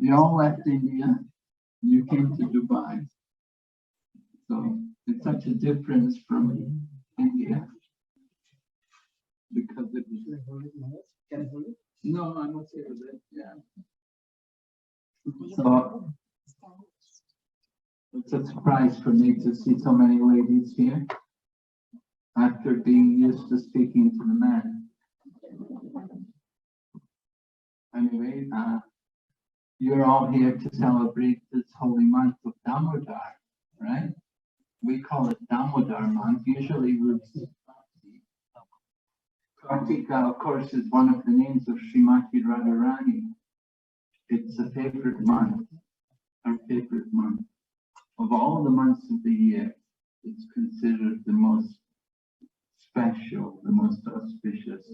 You all left India, you came to Dubai. So it's such a difference from India. Because it was... Can I hold it? No, I'm okay with it, yeah. So it's a surprise for me to see so many ladies here after being used to speaking to the men. Anyway, you're all here to celebrate this holy month of Damodar, right? We call it Damodar month. Usually we'll see Kartika, of course, is one of the names of Srimati Radharani. It's a favorite month, our favorite month. Of all the months of the year, it's considered the most special, the most auspicious.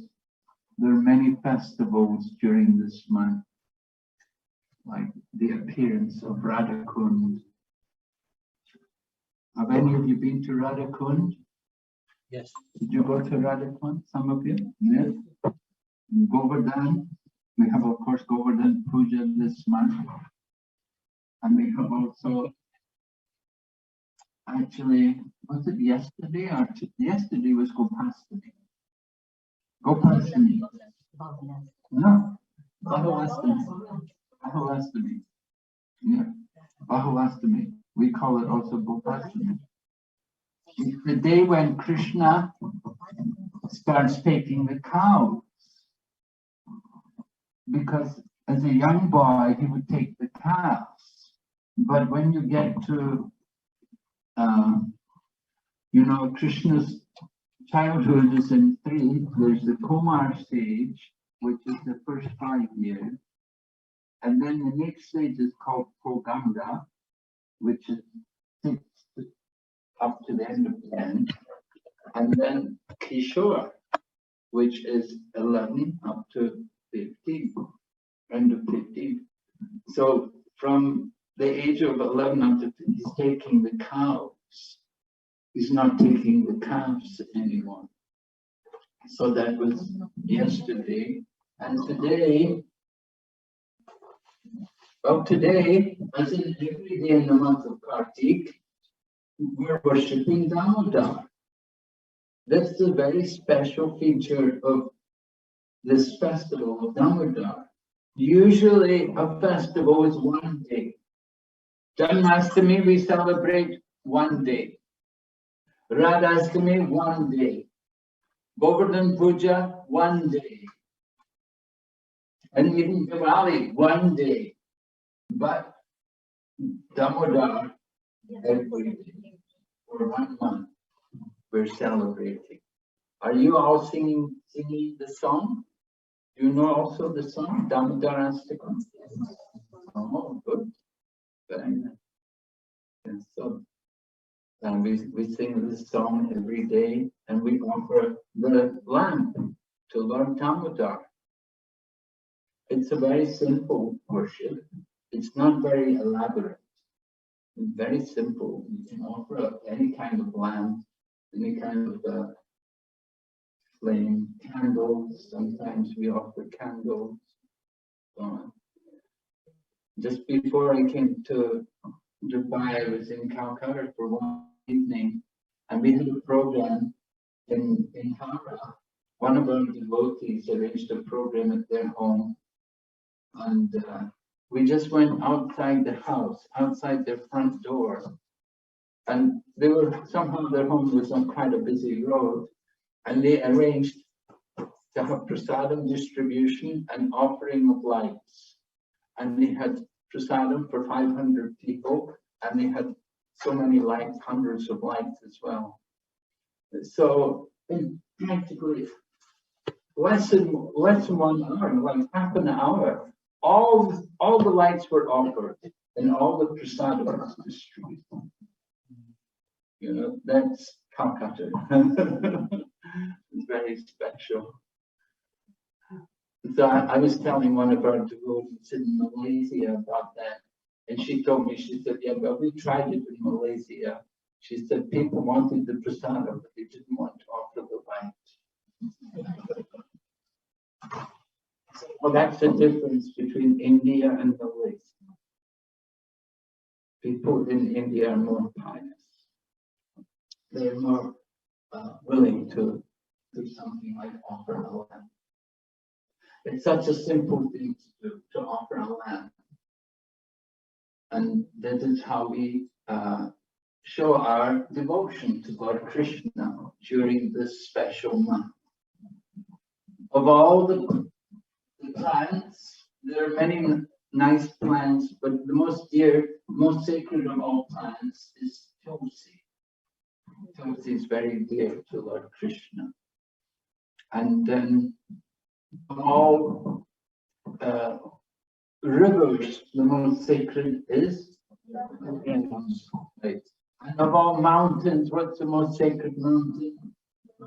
There are many festivals during this month, like the appearance of Radhakund. Have any of you been to Radhakund? Yes. Did you go to Radhakund, some of you? Yes. Govardhan. We have, of course, Govardhan Puja this month. And we have also, actually, was it yesterday or yesterday was Gopastami? Gopastami. No, Bahulastami. Bahulastami. Yeah, Bahulastami. We call it also Gopastami. It's the day when Krishna starts taking the cows. Because as a young boy, he would take the calves. But when you get to, Krishna's childhood is in three. There's the Kumar stage, which is the first 5 years. And then the next stage is called Proganda, which is 6 up to the end of 10. And then Kishore, which is 11 up to 15, end of 15. So from the age of 11 up to 15, he's taking the cows. He's not taking the calves anymore. So that was yesterday. And today, as in every day in the month of Kartik, we're worshipping Damodar. That's a very special feature of this festival of Damodar. Usually a festival is 1 day. Janmashtami we celebrate 1 day. Radhastami 1 day. Govardhan Puja 1 day. And even Diwali 1 day. But Damodar every day. For 1 month we're celebrating. Are you all singing the song? Do you know also the song, Damodara Astakam? Oh, good. Very nice. And so we sing this song every day, and we offer the lamp to Lord Damodar. It's a very simple worship. It's not very elaborate. It's very simple. You can offer any kind of lamp, any kind of flame, candles. Sometimes we offer candles. Just before I came to Dubai, I was in Calcutta for 1 evening, and we had a program in Hara. One of our devotees arranged a program at their home, and we just went outside the house, outside their front door, and they were somehow their home was on quite a busy road, and they arranged to have prasadam distribution and offering of lights, and they had prasadam for 500 people, and they had so many lights, hundreds of lights as well. So in practically less than 1 hour, like half an hour, all the lights were offered and all the prasadam was distributed. You know, that's Calcutta. It's very special. So I was telling one of our devotees in Malaysia about that, and she told me, she said, yeah, but we tried it in Malaysia. She said people wanted the prasadam, but they didn't want to offer the light. Well, that's the difference between India and Malaysia. people in India are more pious. They're more willing to do something like offer a lamb. It's such a simple thing to do, to offer a lamb. And that is how we show our devotion to Lord Krishna during this special month. Of all the plants, there are many nice plants, but the most dear, most sacred of all plants is Tulsi. Tulsi is very dear to Lord Krishna. And then all rivers, the most sacred is right. And of all mountains, what's the most sacred mountain?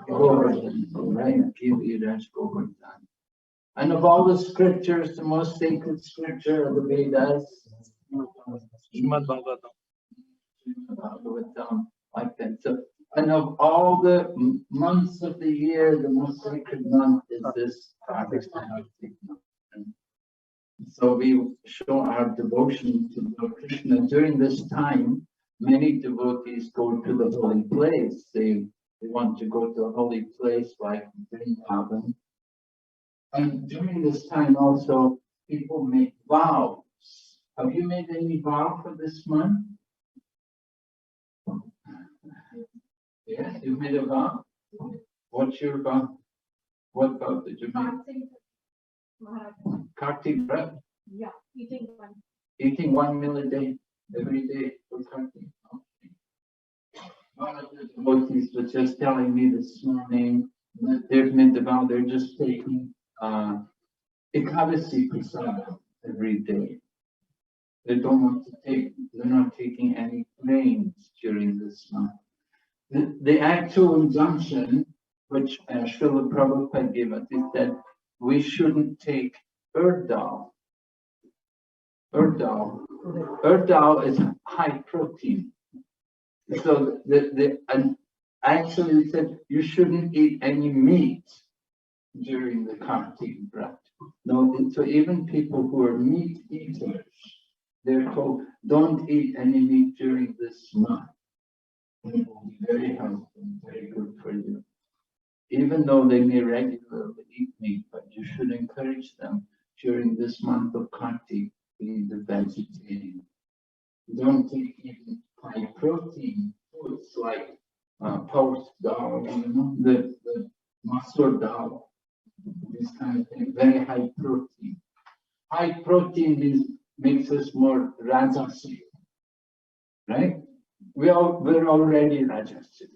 Govardhan, right? Giriraj Govardhan. And of all the scriptures, the most sacred scripture of the Vedas? Srimad Bhagavatam, like that. So, and of all the months of the year, the most sacred month is this Kartik. So we show our devotion to Lord Krishna. During this time, many devotees go to the holy place. They want to go to a holy place like Vrindavan. And during this time also, people make vows. Have you made any vow for this month? Yes, you made a vow? What's your vow? What vow did you make? Kartik Vrat? Yeah, eating one. Eating 1 meal a day, every day for Kartik. Okay. One of the devotees was just telling me this morning that they've made the vow, they're just taking Ekadasi Prasada every day. They don't want to take, they're not taking any grains during this month. The actual injunction, which Srila Prabhupada gave us, is that we shouldn't take urd dal. Urd dal is high protein. So and actually it said you shouldn't eat any meat during the Kartik Vrat. No, so even people who are meat eaters, they're told don't eat any meat during this month. It will be very helpful and very good for you. Even though they may regularly eat meat, but you should encourage them during this month of Kartik be the vegetarian. Don't take even high protein foods like pulse dal, the masoor dal, this kind of thing, very high protein. High protein makes us more rajasic, right? We're already rajasic.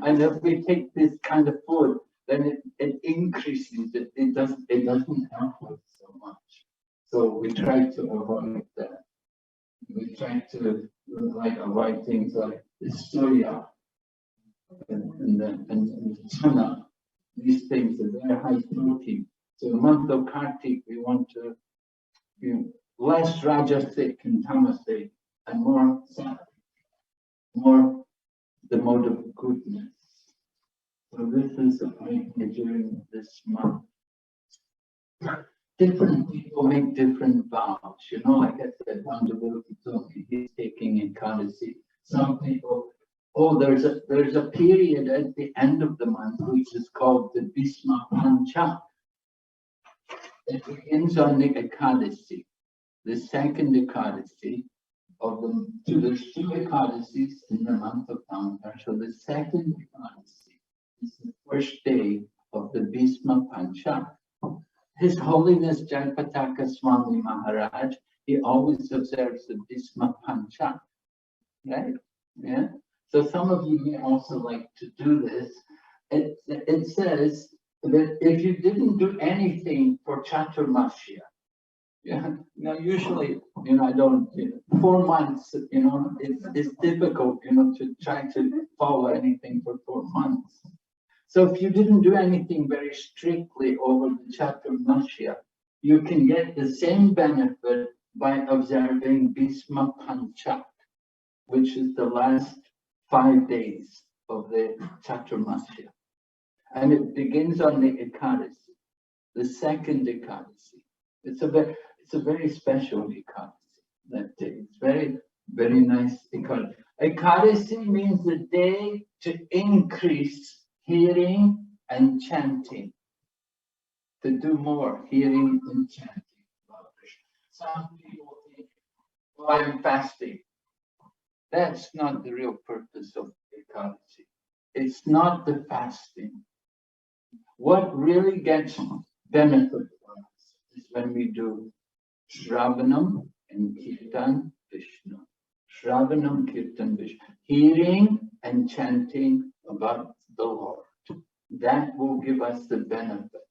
And if we take this kind of food, then it increases it. It doesn't help us so much. So we try to avoid that. We try to avoid things like the soya and the chana. These things are very high protein. So the month of Kartik, we want to be less rajasic and tamasic and more sattvic, more the mode of goodness. So this is the idea during this month. Different people make different vows. Like I said, one devotee told me he's taking Ekadasi. Some people, there's a period at the end of the month which is called the Bhisma Panchak. It begins on the Ekadasi, the second Ekadasi of the. So there's 2 Ekadasis in the month of Damodara. So the second Ekadasi is the first day of the Bhisma Panchak. His Holiness Jayapataka Swami Maharaj, he always observes the Bhisma Panchak, right? Yeah. So some of you may also like to do this. It says that if you didn't do anything for Chaturmasya, now usually, I don't, 4 months, it's difficult, to try to follow anything for 4 months. So if you didn't do anything very strictly over the Chaturmasya, you can get the same benefit by observing Bhisma Panchak, which is the last 5 days of the Chaturmasya. And it begins on the Ekadasi, the second Ekadasi. It's a very special Ekadasi that day. It's very Very nice Ekadasi. Ekadasi means the day to increase hearing and chanting. To do more hearing and chanting. Some people think, oh, I'm fasting. That's not the real purpose of Ekadasi. It's not the fasting. What really gets benefit for us is when we do Shravanam and Kirtan Vishnu. Shravanam, Kirtan Vishnu. Hearing and chanting about the Lord. That will give us the benefit.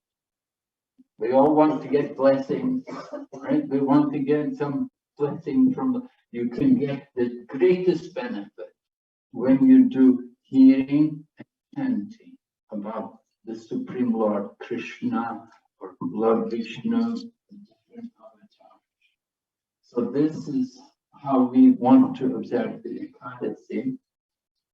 We all want to get blessings, right? We want to get some blessing from, you can get the greatest benefit when you do hearing and chanting about the Supreme Lord Krishna or Lord Vishnu. So this is how we want to observe the Ekadasi.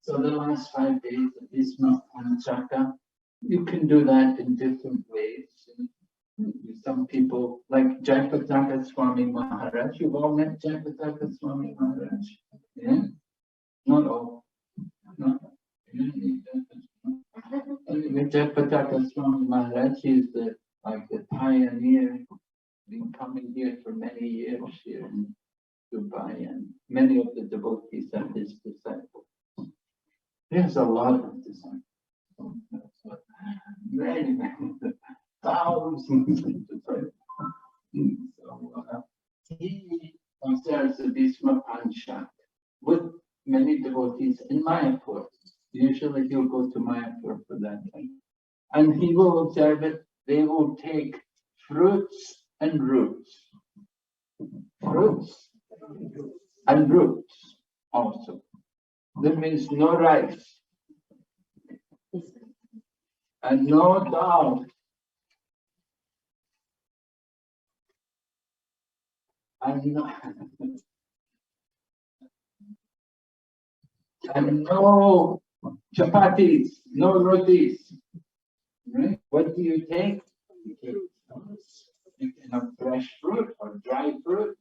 So the last 5 days of Bhisma Panchaka, you can do that in different ways. Some people, like Jayapataka Swami Maharaj, you've all met Jayapataka Swami Maharaj? Yeah? Not all. No. Jayapataka Swami Maharaj is the pioneer, been coming here for many years here in Dubai, and many of the devotees are his disciples. There's a lot of disciples. Many, thousands of disciples. So he observes the Bhisma Panchak with many devotees in Mayapur. Usually he'll go to Mayapur for that time. And he will observe it. They will take fruits and roots. Fruits and roots also. That means no rice and no dal and no chapatis, no rotis. Right? What do you take? You can have fresh fruit or dry fruit.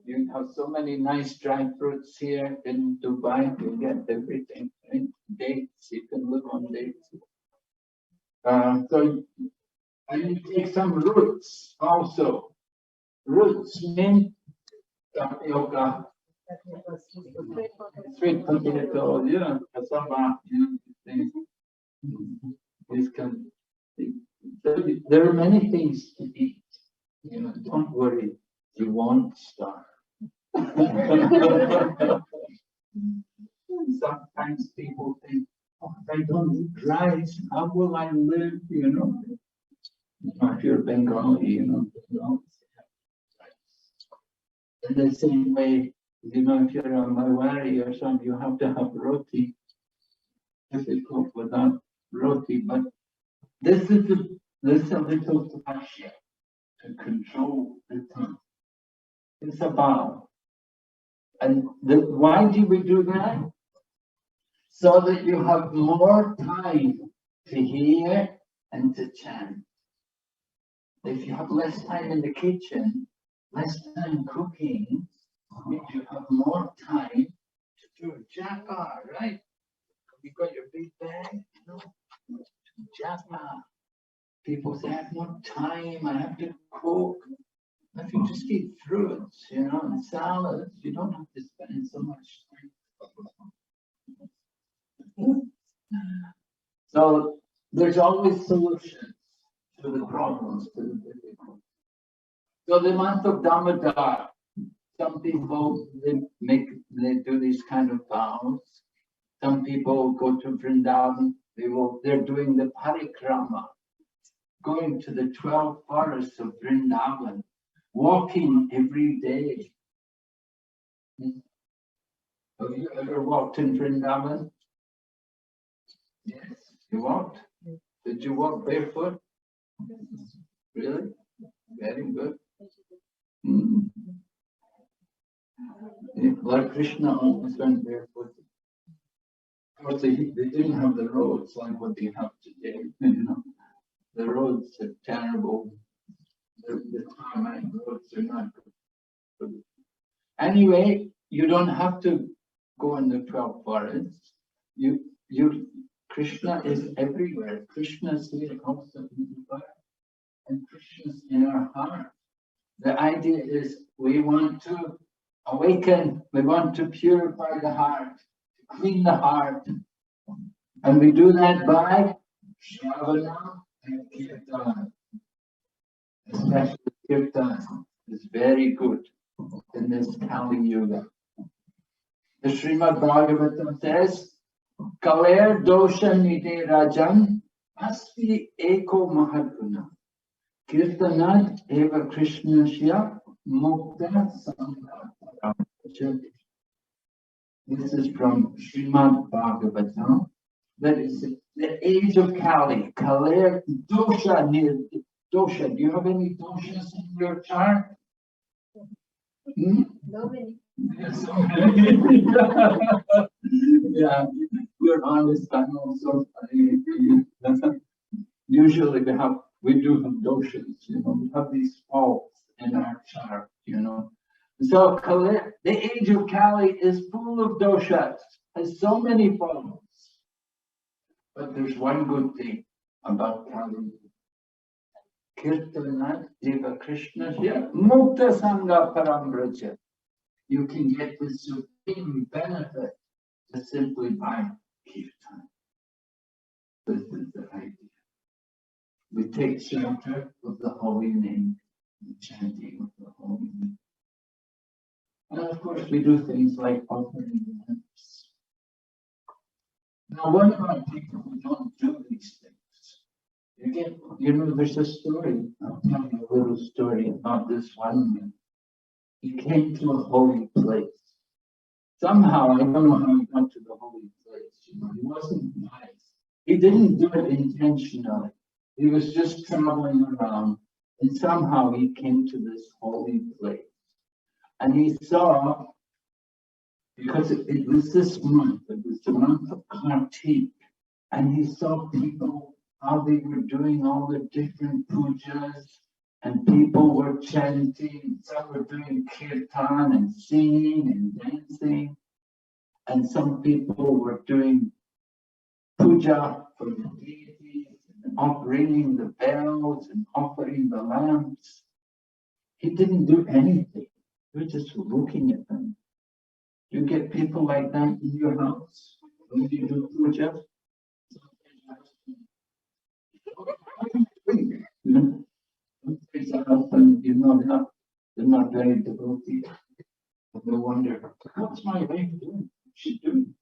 You have so many nice dry fruits here in Dubai. You get everything. Right? Dates, you can live on dates. And you take some roots also. Roots mean tapioca, sweet potato, cassava, things. There are many things to eat. Don't worry, you won't starve. Sometimes people think, oh, if I don't eat rice, how will I live? If you're Bengali, you always have rice. In the same way, if you're a Marwari or something, you have to have roti. Difficult without roti, but this is a little passion to control the tongue. It's a vow. And why do we do that? So that you have more time to hear and to chant. If you have less time in the kitchen, less time cooking, means you have more time to do japa, right? You got your big bag, japa. People say, I have no time, I have to cook. If you just eat fruits, and salads, you don't have to spend so much time. So there's always solutions to the problems, to the difficulties. So the month of Damodara, some people they do these kind of vows. Some people go to Vrindavan, they're doing the parikrama, going to the 12 forests of Vrindavan, walking every day. Have you ever walked in Vrindavan? Yes, you walked. Did you walk barefoot? Really? Very good. Lord Krishna always went barefoot. Of course, they didn't have the roads like what they have today. The roads are terrible. The tarmac roads are not good. Anyway, you don't have to go in the 12 forests. Krishna is everywhere. Krishna is here also in the world, and Krishna is in our heart. The idea is we want to awaken, we want to purify the heart, to clean the heart. And we do that by Shravana and Kirtan. Especially Kirtan is very good in this Kali Yuga. The Srimad Bhagavatam says, Kaler dosha nide rajan asti eko mahaguna. Kirtanat eva krishnasya mukta sangha. This is from Srimad Bhagavatam. That is the age of Kali. Kaler dosha nide. Dosha. Do you have any doshas in your chart? Yes. Yeah, you're honest. I'm also funny. Usually we do have doshas, we have these faults in our chart, So the age of Kali is full of doshas, has so many faults. But there's one good thing about Kali. Kirtanat Deva Krishnasya Mukta Sangha Parambraja. You can get the supreme benefit just simply by Kirtan. This is the idea. We take shelter of the holy name, the chanting of the holy name. And of course we do things like offering lamps. Now what about people who don't do these things? There's a story. I'll tell you a little story about this one man. He came to a holy place. Somehow, I don't know how he got to the holy place. He wasn't nice. He didn't do it intentionally. He was just traveling around, and somehow he came to this holy place. And he saw, because it was this month, it was the month of Kartik, and he saw people, how they were doing all the different pujas, and people were chanting, some were doing kirtan and singing and dancing, and some people were doing puja for the deities, and ringing the bells and offering the lamps. He didn't do anything. He was just looking at them. You get people like that in your house when you do puja? They're not very devoted. And they wonder, what's my wife doing? What's she doing?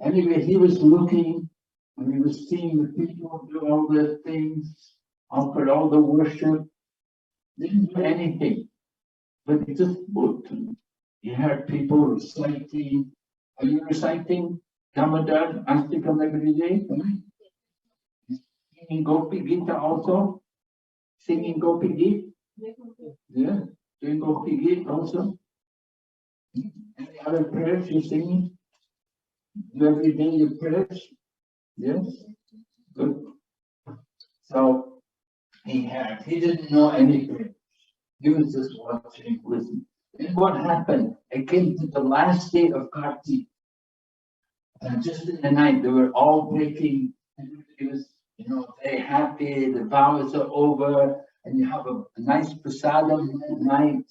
Anyway, he was looking and he was seeing the people do all the things, offered all the worship, didn't do anything, but he just looked. He heard people reciting. Are you reciting Damodara Astikam every day? Singing Gopi Gita also? Singing Gopi Gita? Yeah, doing Gopi Gita also. Any other prayers you're singing? Every day you pray? Yes? Good. So he didn't know any prayers. He was just watching, listening. And what happened? It came to the last day of Kartik. And just in the night, they were all breaking. Everybody was, very happy. The vows are over. And you have a nice prasadam at night,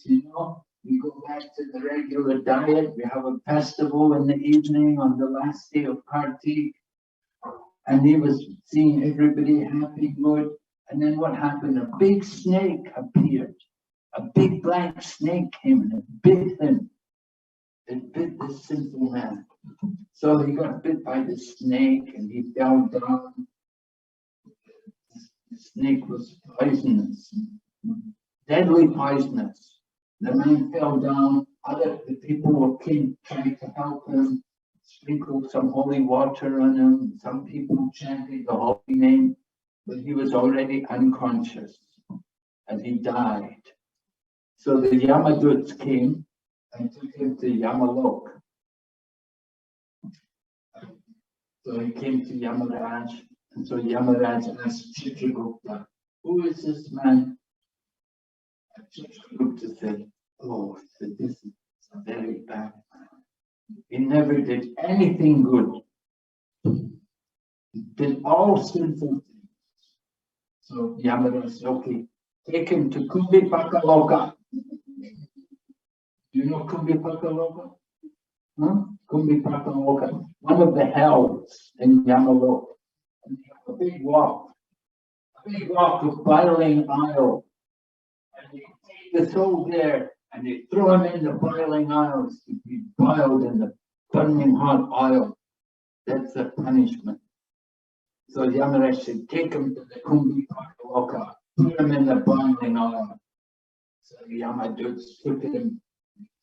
We go back to the regular diet. We have a festival in the evening on the last day of Kartik. And he was seeing everybody happy, good. And then what happened? A big snake appeared. A big black snake came and it bit him. It bit this simple man. So he got bit by the snake and he fell down. The snake was poisonous, deadly poisonous. The man fell down. The people came trying to help him, sprinkled some holy water on him. Some people chanted the holy name, but he was already unconscious and he died. So the Yamaduts came and took him to Yamalok. So he came to Yamaraj, and so Yamaraj asked Chitragupta, who is this man? And Chitragupta said, this is a very bad man. He never did anything good. He did all sinful things. So Yamaraj said, okay, take him to Kumbhipakaloka. Do you know Kumbhipakaloka? Huh? Kumbhipakaloka, one of the hells in Yamaloka. And they have a big walk of boiling oil. And they take the soul there and they throw him in the boiling oils to be boiled in the burning hot oil. That's the punishment. So Yamaraj said, take him to the Kumbhipakaloka, put him in the boiling oil. So Yamaduts took him,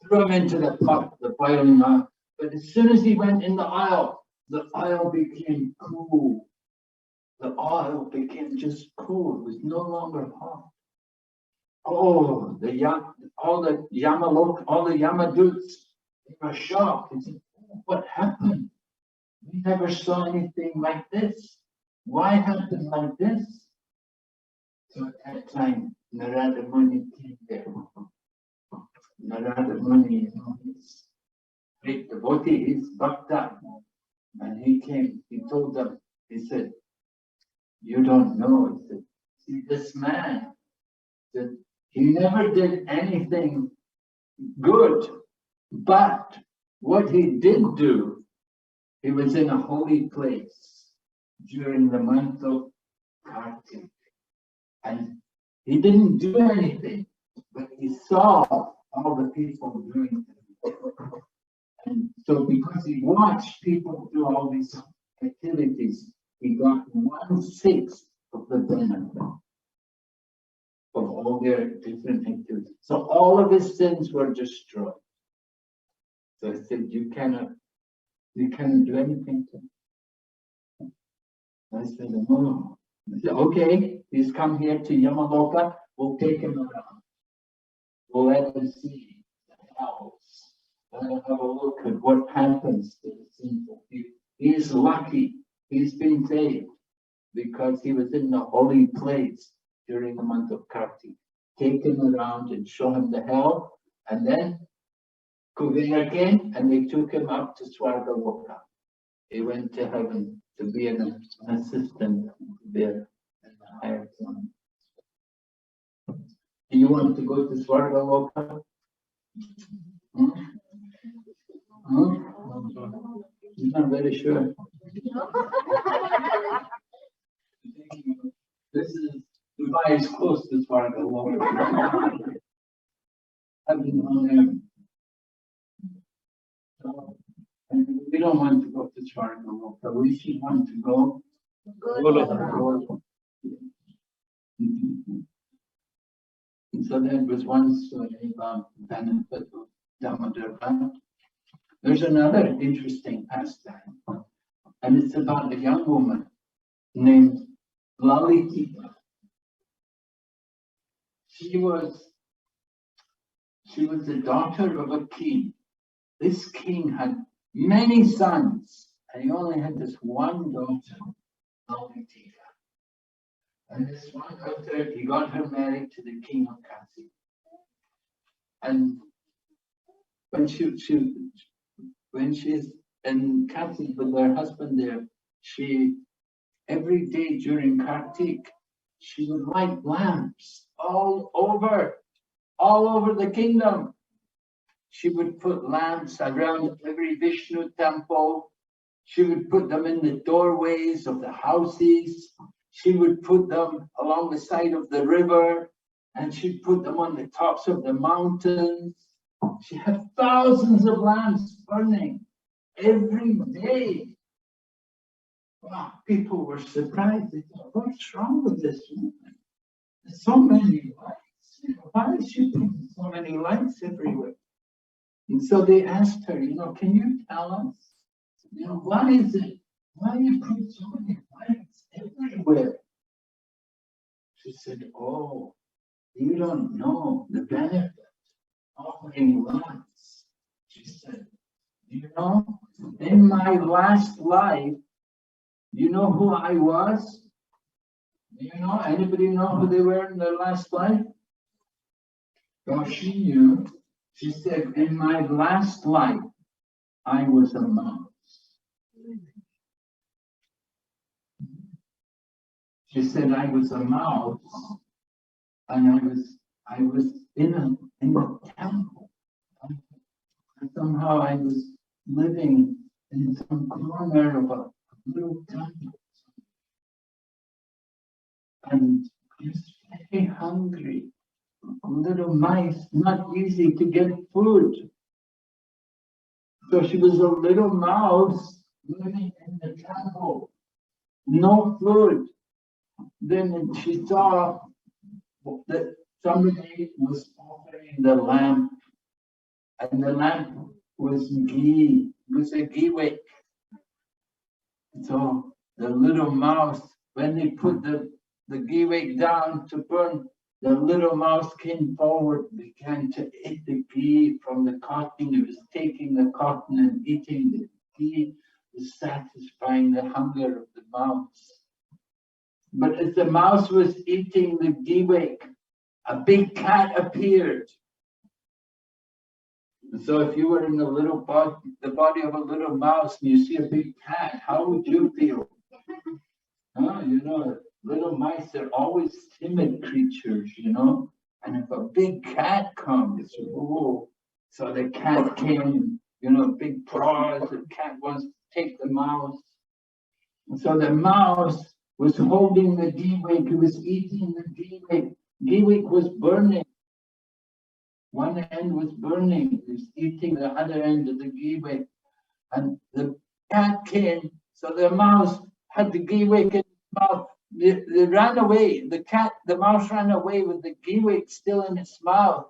threw him into the pot, the boiling oil. But as soon as he went in the oil became cool. The oil became just cool. It was no longer hot. Oh, all the Yamaduts, they were shocked. They said, oh, what happened? We never saw anything like this. Why happened like this? So at that time, Narada Muni came there. Narada Muni, he's great devotee, he's Bhakta. And he came, he told them, he said, you don't know. He said, see, this man, that he never did anything good, but what he did do, he was in a holy place during the month of Kartik. And he didn't do anything, but he saw all the people doing it. And so because he watched people do all these activities, he got 1/6 of the benefit of all their different activities. So all of his sins were destroyed. So I said, you cannot do anything to him. I said, no. I said, okay, he's come here to Yamaloka, we'll take him around. We'll let him see the hells. Let him have a look at what happens to the sinful people. He's lucky. He's been saved because he was in the holy place during the month of Kartik. Take him around and show him the hell. And then Kuvera came and they took him up to Swargaloka. He went to heaven to be an assistant there in the higher plane. Do you want to go to Swargaloka? You're not very sure. This is Dubaj is close to Swargaloka. Heaven on earth. So, and we don't want to go to Swargaloka. We should want to go. So there was one story about the benefit of Damodara. There's another interesting pastime, and it's about a young woman named Lalitika. She was the daughter of a king. This king had many sons, and he only had this one daughter, Lalitika. And this one daughter, he got her married to the king of Kasi. And when she's in Kasi with her husband there, she every day during Kartik, she would light lamps all over the kingdom. She would put lamps around every Vishnu temple. She would put them in the doorways of the houses. She would put them along the side of the river, and she'd put them on the tops of the mountains. She had thousands of lamps burning every day. Wow, people were surprised. They thought, what's wrong with this woman? There's so many lights. Why is she putting so many lights everywhere? And so they asked her, can you tell us? Why is it? Why do you put so many lights everywhere? She said, oh, you don't know the benefit of offering lights. She said, in my last life, you know who I was? Do you know? Anybody know who they were in their last life? Well, she knew. She said, in my last life, I was a mouse. She said, I was a mouse, and I was in a temple. And somehow I was living in some corner of a little temple. And I was very hungry. Little mice, not easy to get food. So she was a little mouse living in the temple, no food. Then she saw that somebody was offering the lamp, and the lamp was ghee, was a ghee wick. So the little mouse, when they put the ghee wick down to burn, the little mouse came forward, began to eat the ghee from the cotton. It was taking the cotton and eating the ghee, was satisfying the hunger of the mouse. But as the mouse was eating the ghee wick, a big cat appeared. So if you were in the body of a little mouse and you see a big cat, how would you feel? You know, little mice are always timid creatures, you know. And if a big cat comes, oh, so the cat came, you know, big paws, the cat wants to take the mouse. And so the mouse was holding the ghee wick, he was eating the ghee wick. Ghee wick was burning. One end was burning, he was eating the other end of the ghee wick. And the cat came, so the mouse had the ghee wick in his mouth. They ran away. The mouse ran away with the ghee wick still in its mouth,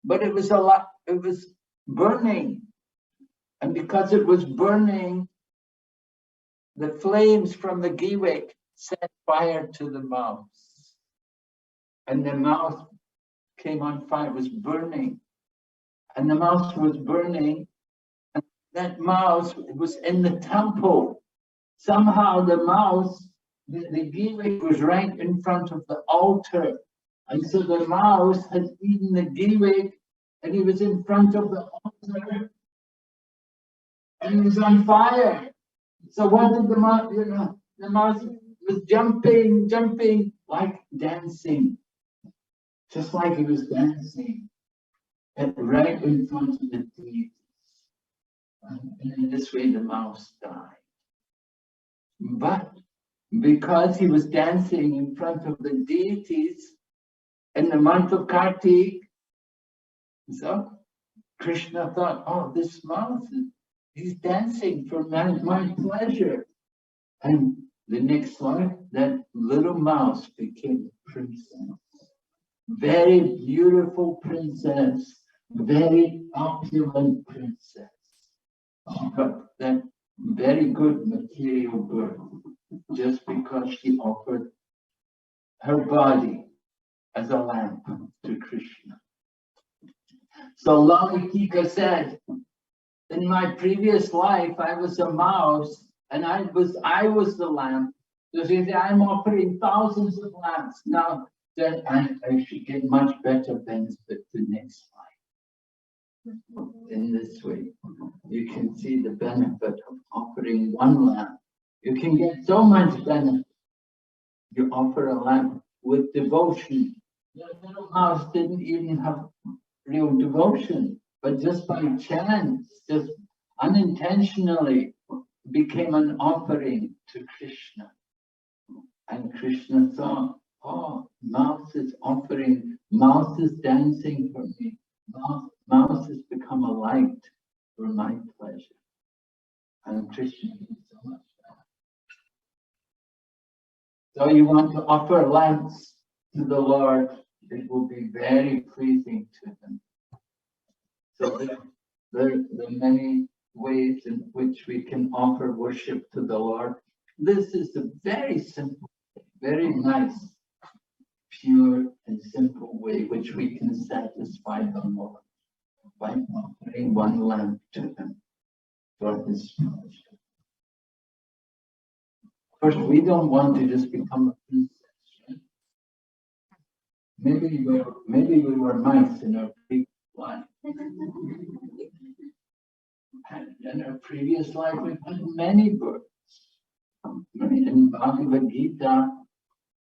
but it was burning. And because it was burning, the flames from the ghee wick set fire to the mouse. And the mouse came on fire, it was burning. And the mouse was burning, and that mouse was in the temple. Somehow the mouse, the ghee wick was right in front of the altar. And so the mouse had eaten the ghee wick, and he was in front of the altar, and he was on fire. So what did the mouse, you know, the mouse was jumping, like dancing. Just like he was dancing, right in front of the deities. And in this way the mouse died. But because he was dancing in front of the deities in the month of Kartik, so Krishna thought, oh, this mouse, he's dancing for my pleasure. And the next life, that little mouse became a princess. Very beautiful princess, very opulent princess. She got that very good material birth just because she offered her body as a lamp to Krishna. So Lalitika said, in my previous life, I was a mouse and I was the lamp. So she said, I'm offering thousands of lamps. Now then I should get much better benefit the next life. In this way, you can see the benefit of offering one lamp. You can get so much benefit. You offer a lamp with devotion. The little mouse didn't even have real devotion, but just by chance, just unintentionally, became an offering to Krishna. And Krishna saw, oh, mouse is offering, mouse is dancing for me. Mouse has become a light for my pleasure. And Krishna did so much that. So you want to offer lamps to the Lord, it will be very pleasing to him. So there are many ways in which we can offer worship to the Lord. This is a very simple, very nice, pure and simple way which we can satisfy the Lord by offering one lamp to him for his pleasure. Of course, we don't want to just become a princess, right? Maybe we were mice in our Why? And in our previous life, we've had many births. In Bhagavad Gita,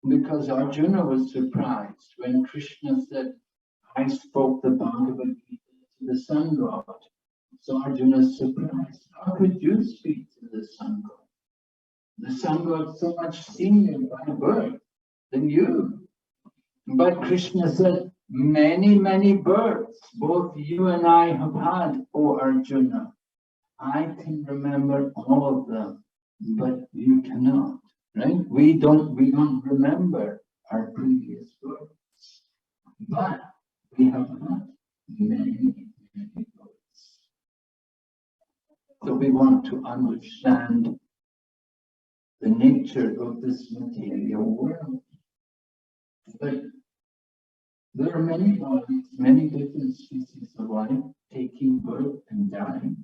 because Arjuna was surprised when Krishna said, I spoke the Bhagavad Gita to the sun god. So Arjuna is surprised. How could you speak to the sun god? The sun god is so much senior by birth than you. But Krishna said, many, many births, both you and I have had, O Arjuna. I can remember all of them, but you cannot, right? We don't remember our previous births, but we have had many, many births. So we want to understand the nature of this material world. But there are many bodies, many different species of life taking birth and dying.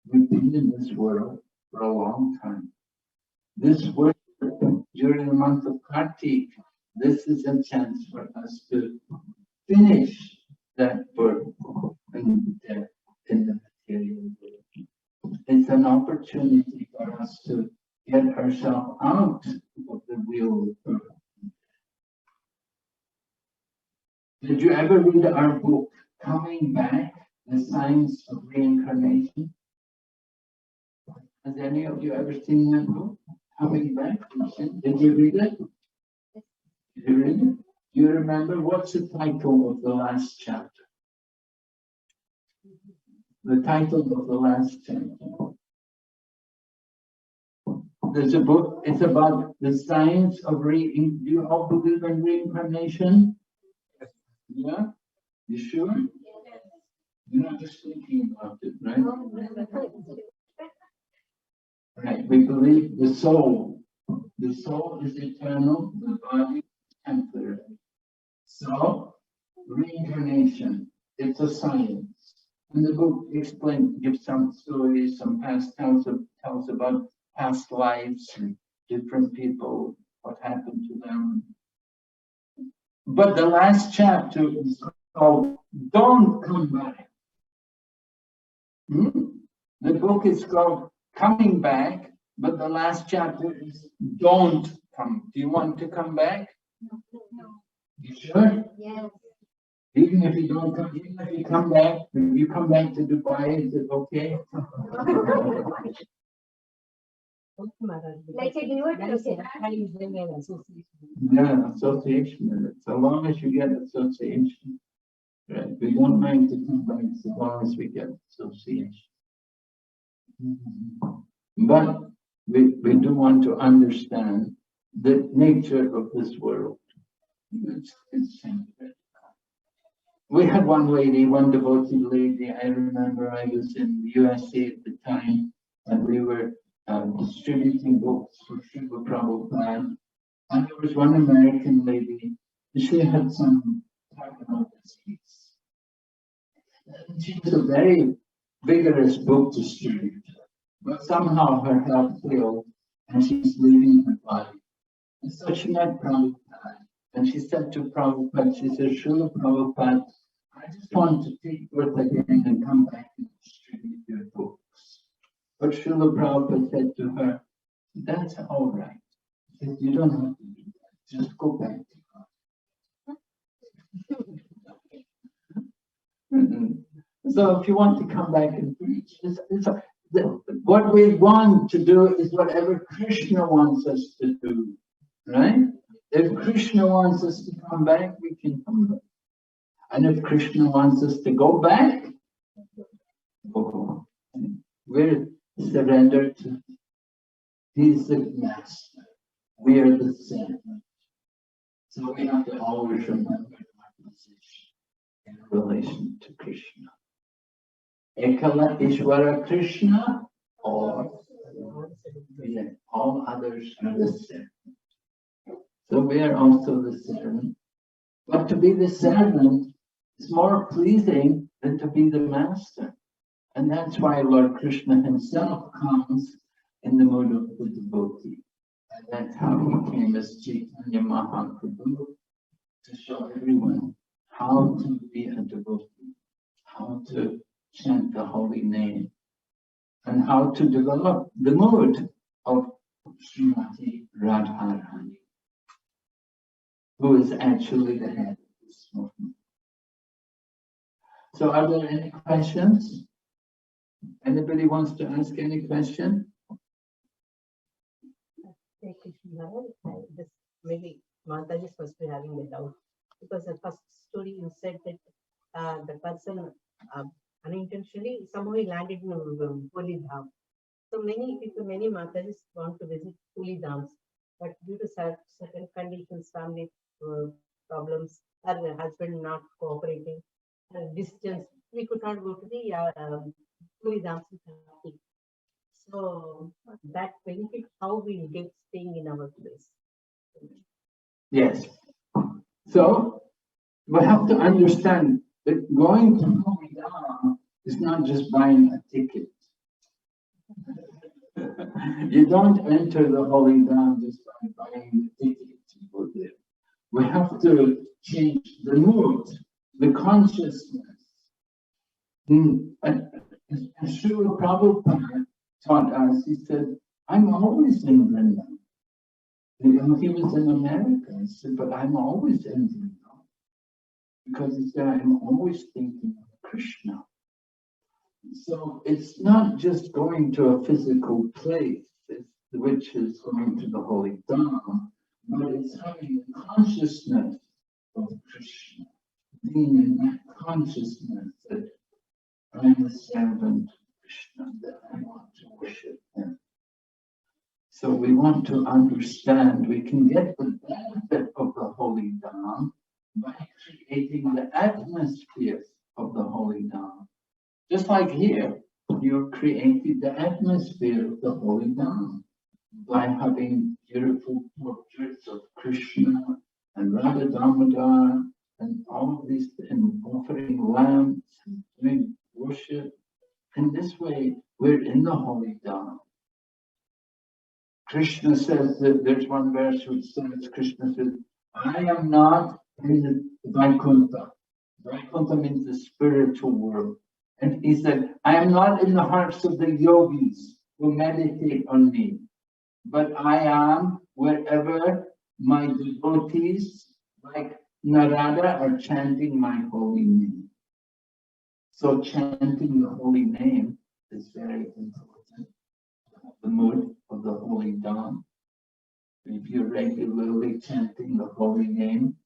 We've been in this world for a long time. This work during the month of Kartik, this is a chance for us to finish that birth and death in the material world. It's an opportunity for us to get ourselves out of the wheel of birth. Did you ever read our book, Coming Back, The Science of Reincarnation? Has any of you ever seen that book, Coming Back? Did you read it? Did you read it? Do you remember what's the title of the last chapter? The title of the last chapter. There's a book, it's about the science of do you all believe in reincarnation? Yeah? You sure? You're not just thinking about it, right? Right, we believe the soul. The soul is eternal, the body is temporary. So, reincarnation, it's a science. And the book gives some stories, some past tells about past lives and different people, what happened to them. But the last chapter is called Don't Come Back. The book is called Coming Back, but the last chapter is Don't Come. Do you want to come back? No. You sure? Yes. Even if you don't come, even if you come back, if you come back to Dubai, is it okay? Like a new Yeah, association. So long as you get association, right? We don't mind to come back so long as we get association. But we do want to understand the nature of this world. It's simple. We had one lady, one devoted lady. I remember I was in the USA at the time, and we were distributing books for Srila Prabhupada. And there was one American lady, she had some terminal disease. And she was a very vigorous book distributor, but somehow her health failed and she's leaving her body. And so she met Prabhupada, and she said to Prabhupada, she said, Srila Prabhupada, I just want to take birth again and come back and distribute your books. But Srila Prabhupada said to her, that's all right. He said, you don't have to do that. Just go back to God. So if you want to come back and preach, what we want to do is whatever Krishna wants us to do, right? If Krishna wants us to come back, we can come back. And if Krishna wants us to go back, we're surrendered to. He's the master. We are the servant. So we have to always remember our position in relation to Krishna. Ekala Ishvara Krishna, or all others are the servant. So we are also the servant. But to be the servant is more pleasing than to be the master. And that's why Lord Krishna himself comes in the mood of the devotee. And that's how he came as Chaitanya Mahaprabhu, to show everyone how to be a devotee, how to chant the holy name, and how to develop the mood of Srimati Radharani, who is actually the head of this movement. So are there any questions? Anybody wants to ask any question? This maybe Mataji must be having a doubt, because the first story you said that the person unintentionally somehow he landed in Holy Dham. So many people, many Matajis want to visit Holy Dhams, but due to certain conditions, family problems, her husband not cooperating, distance, we could not go to the Holy Dhams. So that benefit, how we get staying in our place. Yes. So we have to understand that going to Holy Dham is not just buying a ticket. You don't enter the Holy Dham just by buying the ticket to go there. We have to change the mood, the consciousness. And Srila Prabhupada taught us, he said, I'm always in Vrindavan. He was in America, he said, but I'm always in Vrindavan. Because he said, I'm always thinking of Krishna. So it's not just going to a physical place, which is going to the Holy Dham, but it's having the consciousness of Krishna, being in that consciousness that I'm a servant of Krishna, that I want to worship him. So we want to understand we can get the benefit of the Holy Dham by creating the atmosphere of the Holy Dham. Just like here, you created the atmosphere of the Holy Dham by having beautiful portraits of Krishna and Radha Damodara and all of these, and offering lamps and doing worship. In this way, we're in the Holy Dham. Krishna says that there's one verse which says, Krishna says, I am not in the Vaikuntha. Vaikuntha means the spiritual world. And he said, I am not in the hearts of the yogis who meditate on me, but I am wherever my devotees like Narada are chanting my holy name. So chanting the holy name is very important. The mood of the Holy Dham. If you're regularly chanting the holy name,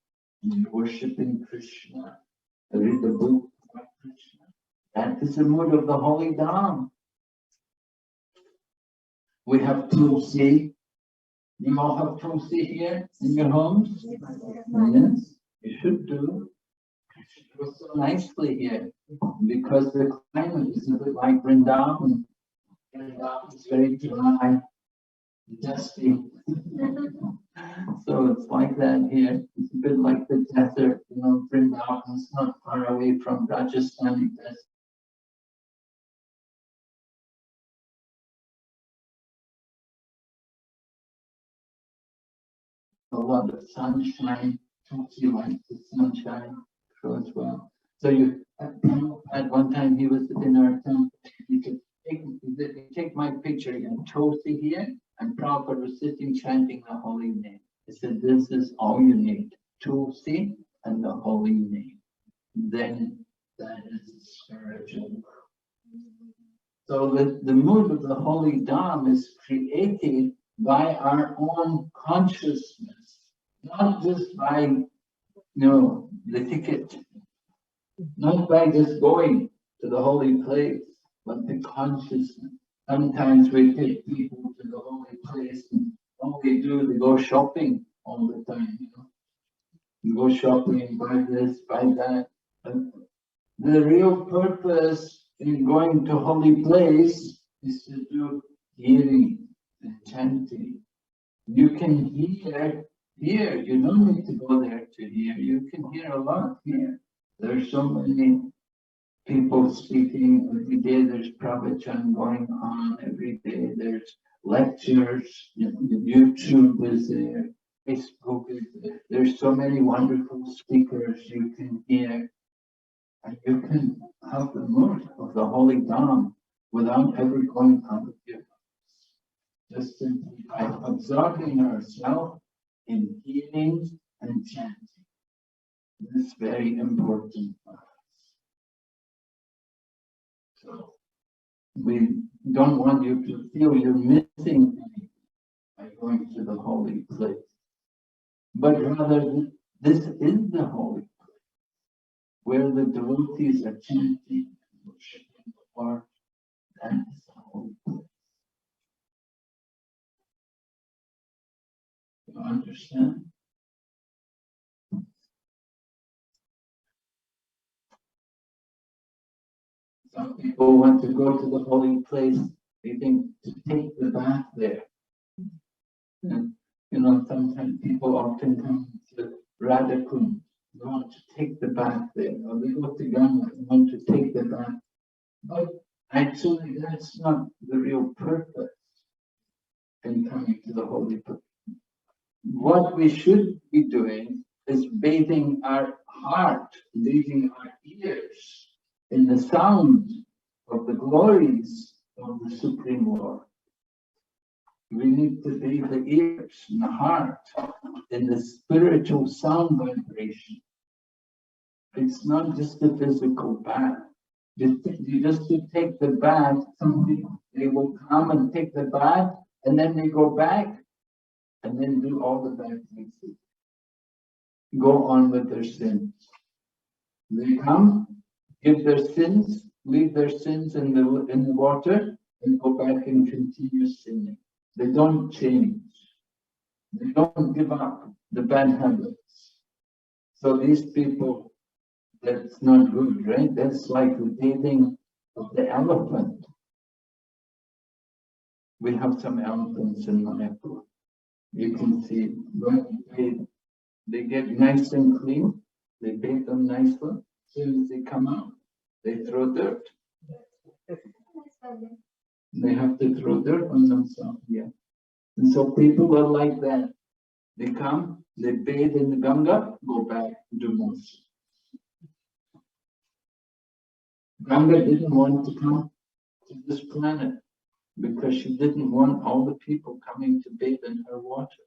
you're worshipping Krishna, read the book of Krishna. That is the mood of the Holy Dham. We have Tulsi. You all have Tulsi here in your homes? Yes, you should do. It should grow so nicely here because the climate is a bit like Vrindavan. Vrindavan is very dry, dusty. So it's like that here. It's a bit like the desert, Vrindavan is not far away from Rajasthan. A lot of sunshine. Tulsi likes the sunshine as well. So at one time he was in our temple. He said, take my picture and Tulsi here, and Prabhupada was sitting chanting the holy name. He said, this is all you need, Tulsi and the holy name. Then that is spiritual. So the mood of the Holy Dham is created by our own consciousness, not just by, the ticket, not by just going to the holy place, but the consciousness. Sometimes we take people to the holy place and all they do, they go shopping all the time, You go shopping, buy this, buy that. But the real purpose in going to holy place is to do hearing and chanting. You can hear here. You don't need to go there to hear. You can hear a lot here. There's so many people speaking every day. There's pravachan going on every day. There's lectures. YouTube is there. Facebook is there. There's so many wonderful speakers you can hear. And you can have the mood of the holy Dham without ever going out of your house. Just simply by absorbing ourselves in healing and chanting. This is very important for us. So we don't want you to feel you're missing anything by going to the holy place. But rather, this is the holy place, where the devotees are chanting and worshiping the Lord. That is the holy place. You understand? Some people want to go to the holy place, they think to take the bath there. And, sometimes people often come to Radhakund, they want to take the bath there, or they go to Ganga and want to take the bath. But actually, that's not the real purpose in coming to the holy place. What we should be doing is bathing our heart, bathing our ears in the sound of the glories of the Supreme Lord. We need to bathe the ears and the heart in the spiritual sound vibration. It's not just a physical bath. You just to take the bath, somebody, they will come and take the bath, and then they go back, and then do all the bad things. Go on with their sins. They come, give their sins, leave their sins in the water, and go back and continue sinning. They don't change. They don't give up the bad habits. So these people, that's not good, right? That's like the bathing of the elephant. We have some elephants in Manipur. You can see when they get nice and clean, they bathe them nicely. As soon as they come out, they throw dirt. They have to throw dirt on themselves, yeah. And so people are like that. They come, they bathe in the Ganga, go back, do more. Ganga didn't want to come to this planet because she didn't want all the people coming to bathe in her water.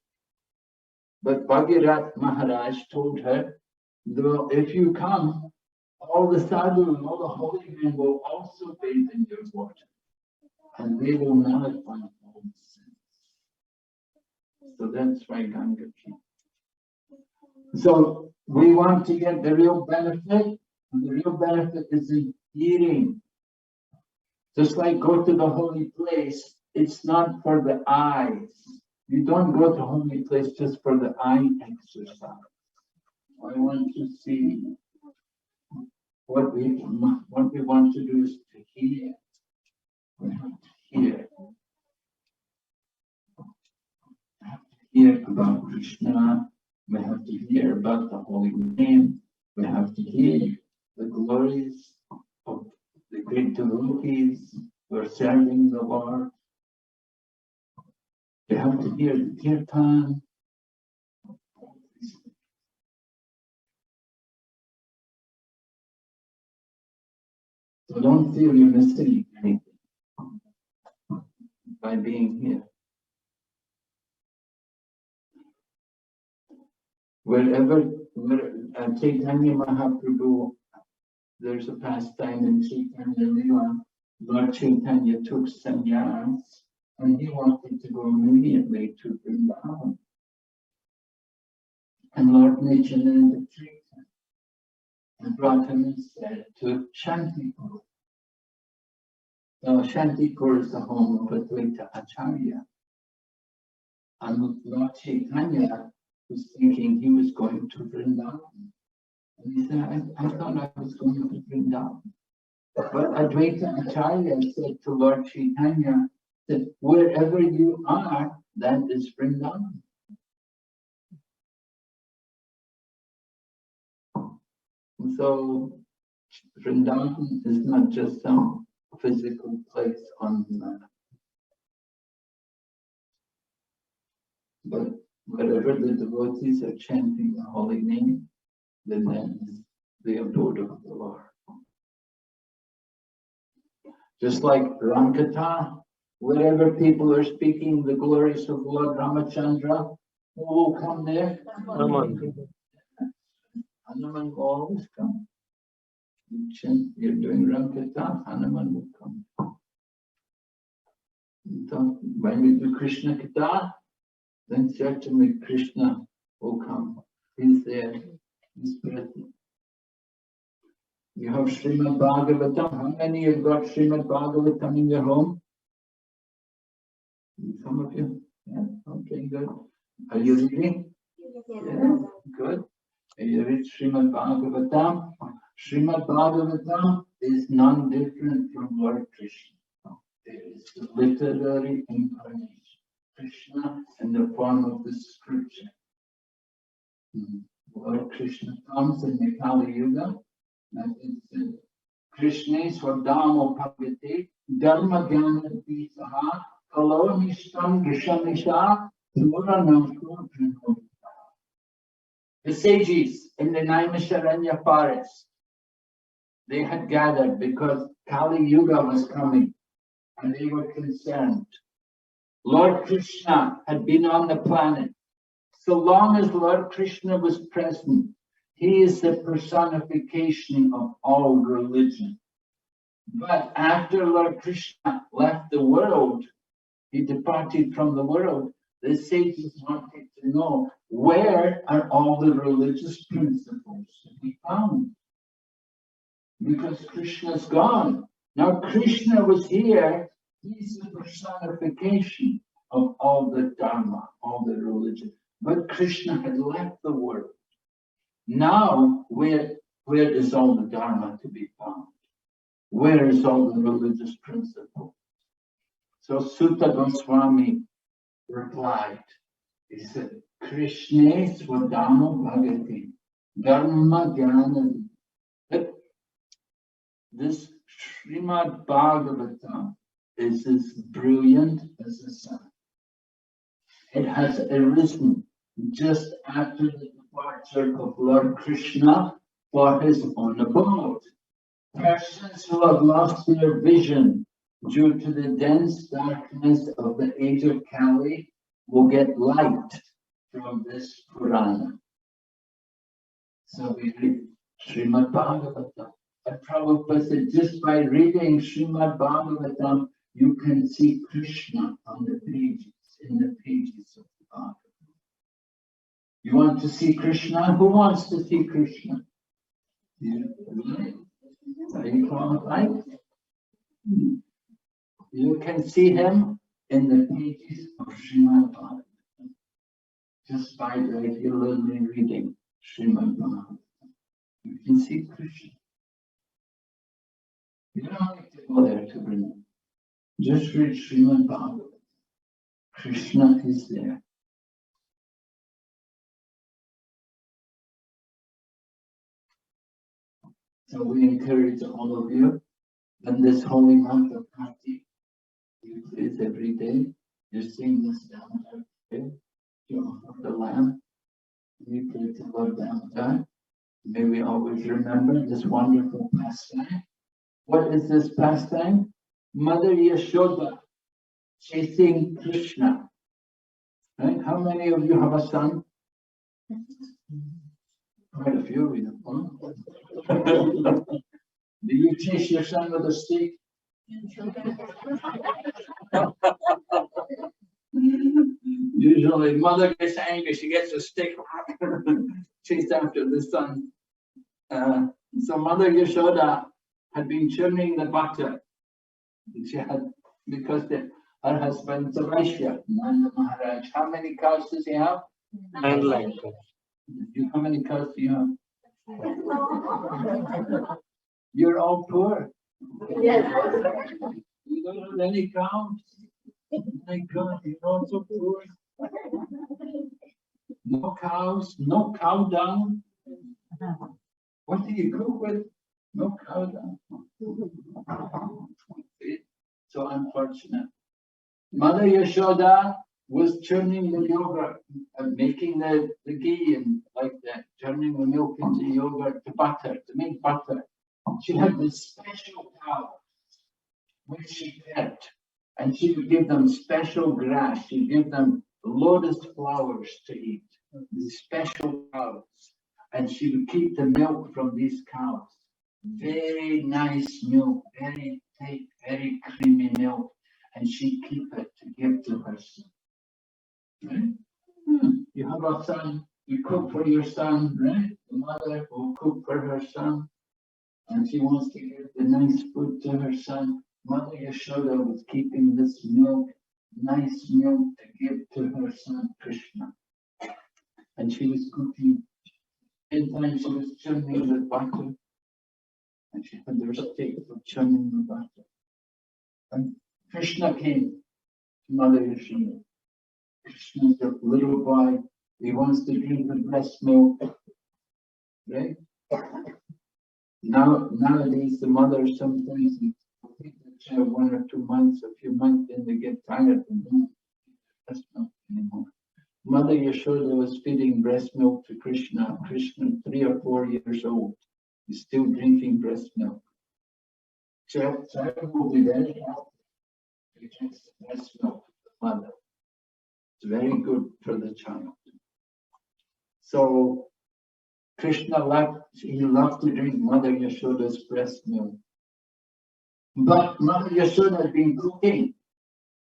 But Bhagirath Maharaj told her, though if you come, all the sadhu and all the holy men will also bathe in your water, and they will nullify all the sins. So that's why Ganga came. So we want to get the real benefit, and the real benefit is in hearing. Just like go to the holy place, it's not for the eyes. You don't go to holy place just for the eye exercise. I want to see what we want to do is to hear. We have to hear. We have to hear about Krishna. We have to hear about the holy name. We have to hear the glories of the great devotees who are serving the Lord. We have to hear the kirtan. So don't feel you're missing anything by being here. Wherever Chaitanya Mahaprabhu, there's a pastime in Chaitanya Lila, Lord Chaitanya took sannyas and he wanted to go immediately to Vrindavan. And Lord Nityananda treated him and brought him instead to Shantipur. Now Shantipur is the home of Advaita Acharya. And Lord Chaitanya was thinking he was going to Vrindavan. And he said, I thought I was going to Vrindavan. But Advaita Acharya said to Lord Chaitanya that wherever you are, that is Vrindavan. And so Vrindavan is not just some physical place on the map, but wherever the devotees are chanting the holy name, then that is the abode of the Lord. Just like Ramkatha, wherever people are speaking the glories of Lord Ramachandra, who will come there? Hanuman. Hanuman will always come. You're doing Ramkatha, Hanuman will come. So when we do Krishna Katha, then certainly Krishna will come. He's there. He's present. You have Srimad Bhagavatam. How many have got Srimad Bhagavatam in your home? Some of you? Yeah, okay, good. Are you reading? Yeah, good. Are you read Srimad Bhagavatam? Srimad Bhagavatam is none different from Lord Krishna. It is the literary incarnation. Krishna in the form of the scripture. Lord Krishna comes in the Kali Yuga. And it's Krishna Swadamo Pagati Dharma Jnana Visaha Kalonishtam Gishamisha Puranamko. The sages in the Naimisharanya forest, they had gathered because Kali Yuga was coming and they were concerned. Lord Krishna had been on the planet. So long as Lord Krishna was present, he is the personification of all religion. But after Lord Krishna left the world, he departed from the world, the sages wanted to know, where are all the religious principles to be found? Because Krishna's gone. Now Krishna was here, he's the personification of all the Dharma, all the religion. But Krishna had left the world. Now, where is all the Dharma to be found? Where is all the religious principle? So Sutta Goswami replied. He said, Krishna Swadamo Bhagati Dharma Jnana. This Srimad Bhagavatam is as brilliant as the sun. It has arisen just after the departure of Lord Krishna for his own abode. Persons who have lost their vision due to the dense darkness of the age of Kali will get light from this Purana. So we read Srimad Bhagavatam. And Prabhupada said, just by reading Srimad Bhagavatam, you can see Krishna on the pages, in the pages of the Bhagavatam. You want to see Krishna? Who wants to see Krishna? You, really? Are you qualified? You can see him in the pages of Srimad Bhagavatam, just by regularly reading Srimad Bhagavatam. You can see Krishna. You don't need to go there to read. Just read Srimad Bhagavatam. Krishna is there. So we encourage all of you in this holy month of Kartik, you please every day, you sing this Damodara prayer, you offer the lamb, we pray to Lord Damodara. May we always remember this wonderful pastime. What is this pastime? Mother Yashoda chasing Krishna. Right? How many of you have a son? Quite a few of you. Huh? Do you chase your son with a stick? Usually, mother gets angry, she gets a stick, chase after the son. So Mother Yashoda had been churning the butter. She had, because her husband, Vaishya, Maharaj, how many cows does he have? 9 lakh. How many cows do you have? You're all poor. Yes. You don't have any cows. My God, you're all so poor. No cows, no cow dung. What do you cook with? No cow dung. So unfortunate. Mother Yashoda was churning the yogurt, making the ghee and like that, turning the milk into yogurt to butter, to make butter. She had this special cow. which she kept. And she would give them special grass. She'd give them lotus flowers to eat, these special cows. And she would keep the milk from these cows. Very nice milk, very thick, very creamy milk. And she'd keep it to give to her son. Right? You have a son, you cook for your son, right? The mother will cook for her son. And she wants to give the nice food to her son. Mother Yashoda was keeping this milk, nice milk, to give to her son Krishna. And she was cooking. In time she was churning the butter. And she had her stick for churning the butter. And Krishna came to Mother Yashoda. Krishna's a little boy. He wants to drink the breast milk. Right? Nowadays, the mothers sometimes take the child 1 or 2 months, a few months, and they get tired and don't feed breast milk anymore. Mother Yashoda was feeding breast milk to Krishna. Krishna, 3 or 4 years old, is still drinking breast milk. Child will be very healthy. He drinks the breast milk of the mother. It's very good for the child. So Krishna he loved to drink Mother Yashoda's breast milk. But Mother Yashoda had been cooking,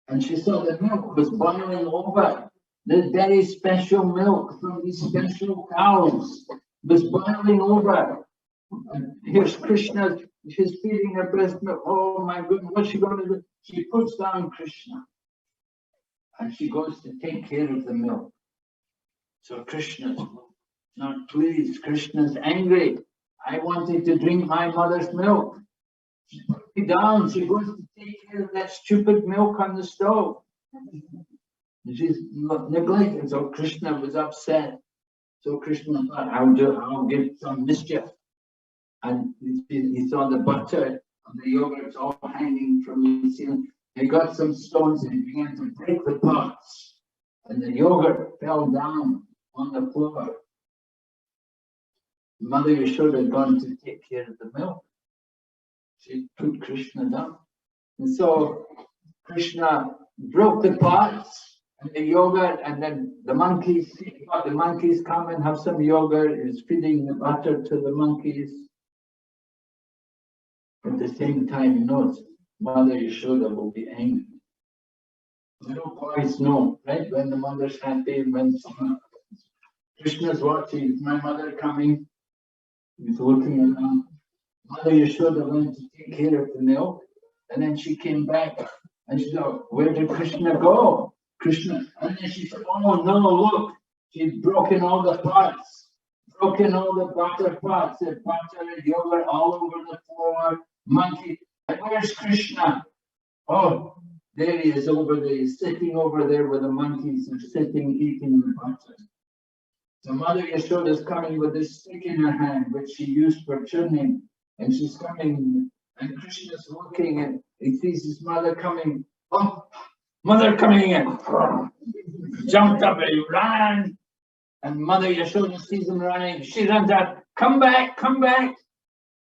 and she saw the milk was boiling over. The very special milk from these special cows was boiling over. And here's Krishna, she's feeding her breast milk. Oh my goodness, what's she going to do? She puts down Krishna, and she goes to take care of the milk. So Krishna's not pleased. Krishna's angry. I wanted to drink my mother's milk. She put me down. She goes to take care of that stupid milk on the stove. She's neglected. So Krishna was upset. So Krishna thought, I'll give some mischief. And he saw the butter and the yogurts all hanging from the ceiling. He got some stones and he began to break the pots. And the yogurt fell down on the floor. Mother Yashoda had gone to take care of the milk. She put Krishna down. And so Krishna broke the pots and the yogurt, and then the monkeys come and have some yogurt. He's feeding the butter to the monkeys. At the same time, he knows Mother Yashoda will be angry. Little boys know, right? When the mother's happy, when Krishna's watching, is my mother coming? He's looking around. Mother Yashoda went to take care of the milk, and then she came back and she said, where did Krishna go? And then she said, oh no, look, she's broken all the pots, broken all the butter pots, the butter and yogurt all over the floor, monkey. And where's Krishna? Oh, there he is over there, he's sitting over there with the monkeys and sitting eating the butter. So Mother Yashoda is coming with this stick in her hand, which she used for churning. And she's coming, and Krishna's looking, and he sees his mother coming. Oh, mother coming in. Jumped up and he ran. And Mother Yashoda sees him running. She runs out, come back, come back.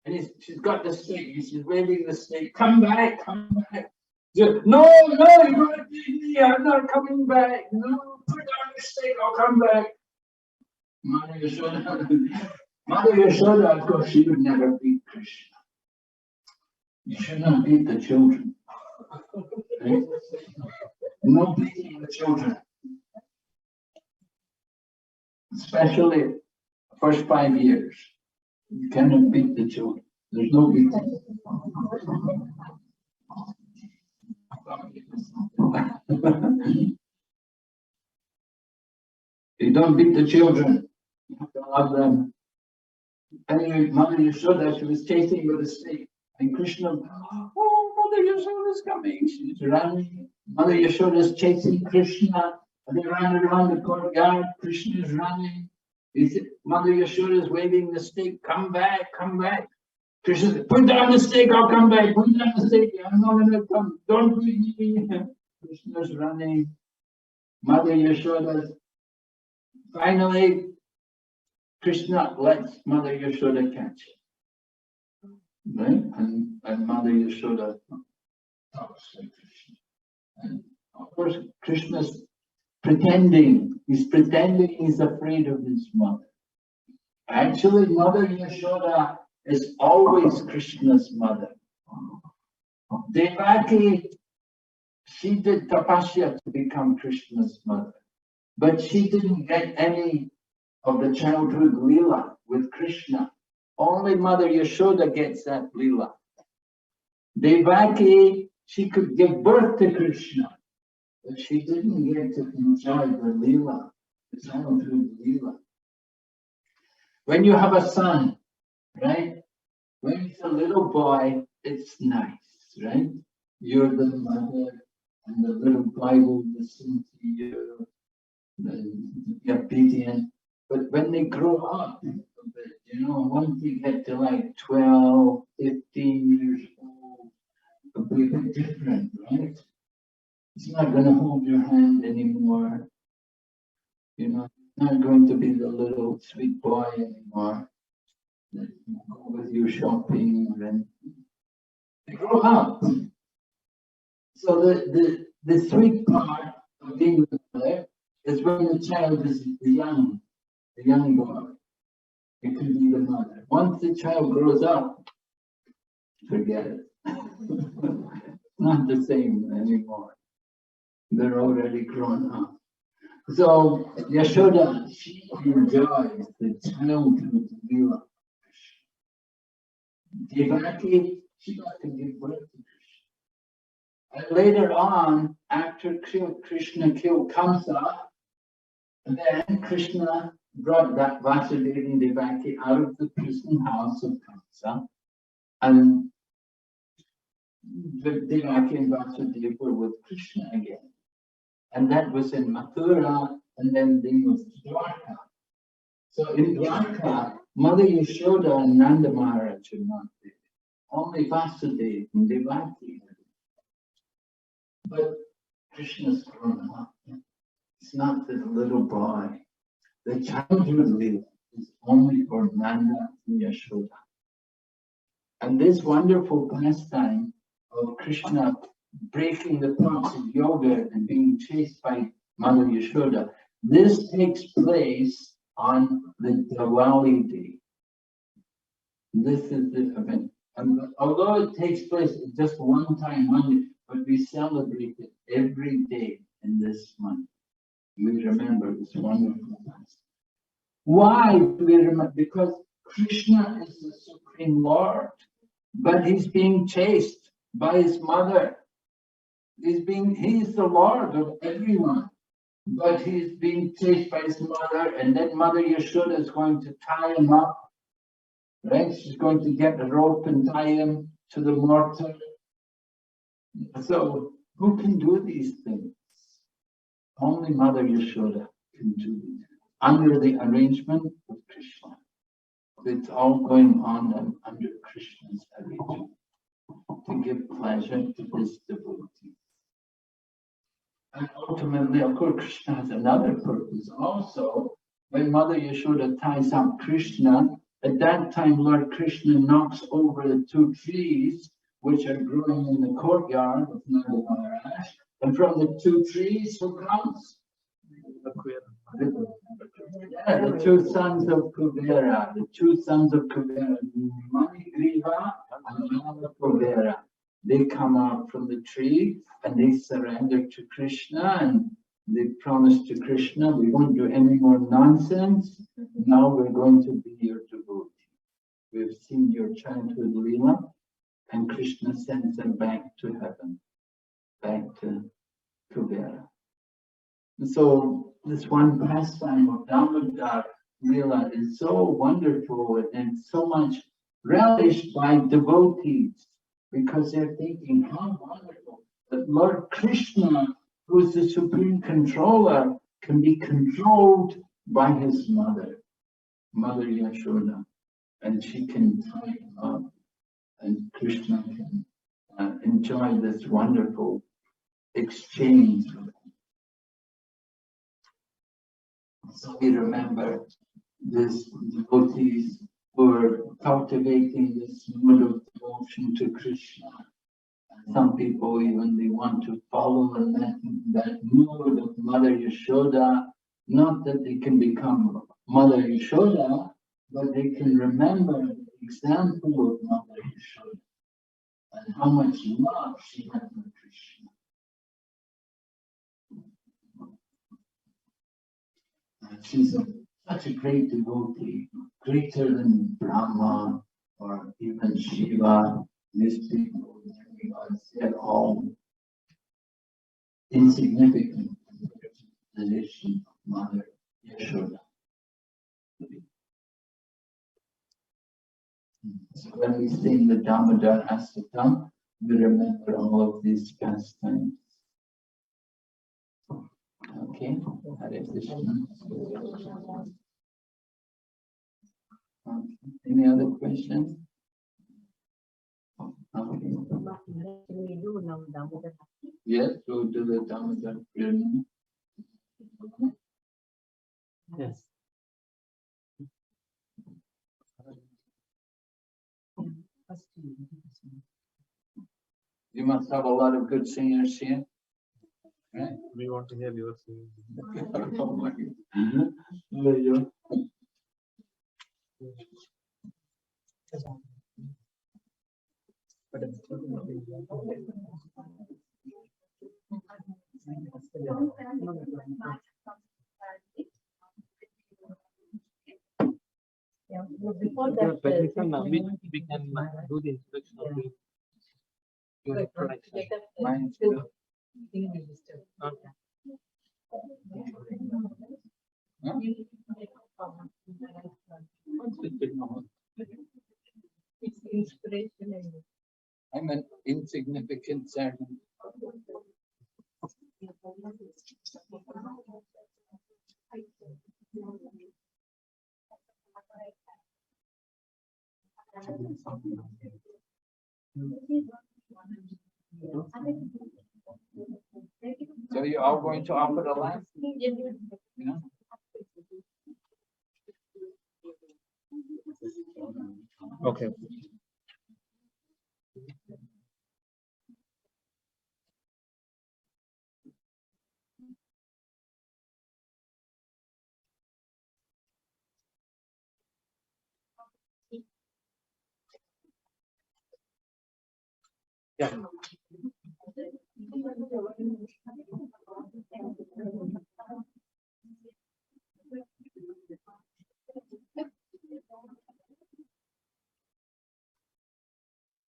And she's got the stick, she's waving the stick, come back, come back. No, you're going to leave me, I'm not coming back. No, put down the stick, I'll come back. Mother Yashoda, of course, she would never beat Krishna. You should not beat the children. Right? No beating the children. Especially the first 5 years. You cannot beat the children. There's no beating. You don't beat the children. You have to love them. Anyway, Mother Yashoda, she was chasing with a stick. And Krishna, oh, Mother Yashoda is coming. She's running. Mother Yashoda is chasing Krishna. And they ran around the courtyard. Krishna is running. Mother Yashoda is waving the stick. Come back, come back. Krishna said, put down the stick, I'll come back. Put down the stick. I'm not going to come. Don't beat me. Krishna's running. Mother Yashoda. Finally, Krishna lets Mother Yashoda catch it. Right? And Mother Yashoda talks to Krishna. And of course, Krishna's pretending. He's pretending he's afraid of his mother. Actually, Mother Yashoda is always Krishna's mother. Devaki, she did tapasya to become Krishna's mother, but she didn't get any of the childhood lila with Krishna. Only Mother Yashoda gets that lila. Devaki, she could give birth to Krishna, but she didn't get to enjoy the lila, the childhood lila. When you have a son, right? When he's a little boy, it's nice, right? You're the mother, and the little boy will listen to you, be obedient. But when they grow up, once they get to like 12, 15 years old, it'll be a bit different, right? It's not going to hold your hand anymore. Not going to be the little sweet boy anymore. That go with you shopping and they grow up. So the sweet part of being with mother is when the child is the young boy. It could be the mother. Once the child grows up, forget it. Not the same anymore. They're already grown up. So Yashoda, she enjoys the childhood lila. Devaki, she got to give birth to Krishna. And later on, after Krishna killed Kamsa, then Krishna brought that Vasudeva and Devaki out of the prison house of Kamsa, and Devaki and Vasudeva were with Krishna again. And that was in Mathura, and then they moved to Dwarka. So in Dwarka, Mother Yashoda and Nanda Maharaj are not there. Only Vasudeva and Devaki. But Krishna's grown up. It's not the little boy. The childhood lila is only for Nanda and Yashoda. And this wonderful pastime of Krishna breaking the thoughts of yoga and being chased by Mother Yashoda, this takes place on the Diwali day. This is the event. And although it takes place just one time only, but we celebrate it every day in this month. We remember this wonderful past. Why do we remember? Because Krishna is the Supreme Lord, but he's being chased by his mother. He's the Lord of everyone, but he's being chased by his mother, and then Mother Yashoda is going to tie him up, right? She's going to get a rope and tie him to the mortar. So who can do these things? Only Mother Yashoda can do these under the arrangement of Krishna. It's all going on under Krishna's arrangement to give pleasure to his devotees. And ultimately, of course, Krishna has another purpose also. When Mother Yashoda ties up Krishna, at that time Lord Krishna knocks over the two trees which are growing in the courtyard of Nanda Maharaj. And from the two trees, who comes? The two sons of Kuvera, Manigriva and Kuvera. They come out from the tree and they surrender to Krishna, and they promise to Krishna, we won't do any more nonsense. Now we're going to be your devotee. We've seen your childhood lila, and Krishna sends them back to heaven, back to Kuvera. So this one pastime of Damodara lila is so wonderful and so much relished by devotees, because they're thinking, how wonderful that Lord Krishna, who is the supreme controller, can be controlled by his mother, Mother Yashoda, and she can tie him up, and Krishna can enjoy this wonderful exchange. So we remember this devotees who are cultivating this mode of devotion to Krishna, Some people even they want to follow that mood of Mother Yashoda. Not that they can become Mother Yashoda, but they can remember the example of Mother Yashoda and how much love she had for Krishna. And she's such a great devotee, greater than Brahma or even Shiva. These people, they're all insignificant relation of Mother Yashoda. So when we sing the Damodara Asatam, we remember all of these pastimes. Okay, Hare Krishna. Okay. Any other questions? Okay. Can we do now Damodara? Yes, go to the Damodara prayer. Yes. First, You must have a lot of good singers here. Right? We want to hear your singing. Oh my God. There you go. Yeah, no, before If you are that, permission, we can do the introduction of the your introduction. Mine still too. being registered. Okay. Huh? It's inspiration and I'm an insignificant servant. So you're all going to offer the last? Yeah. Okay. Yeah.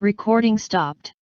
Recording stopped.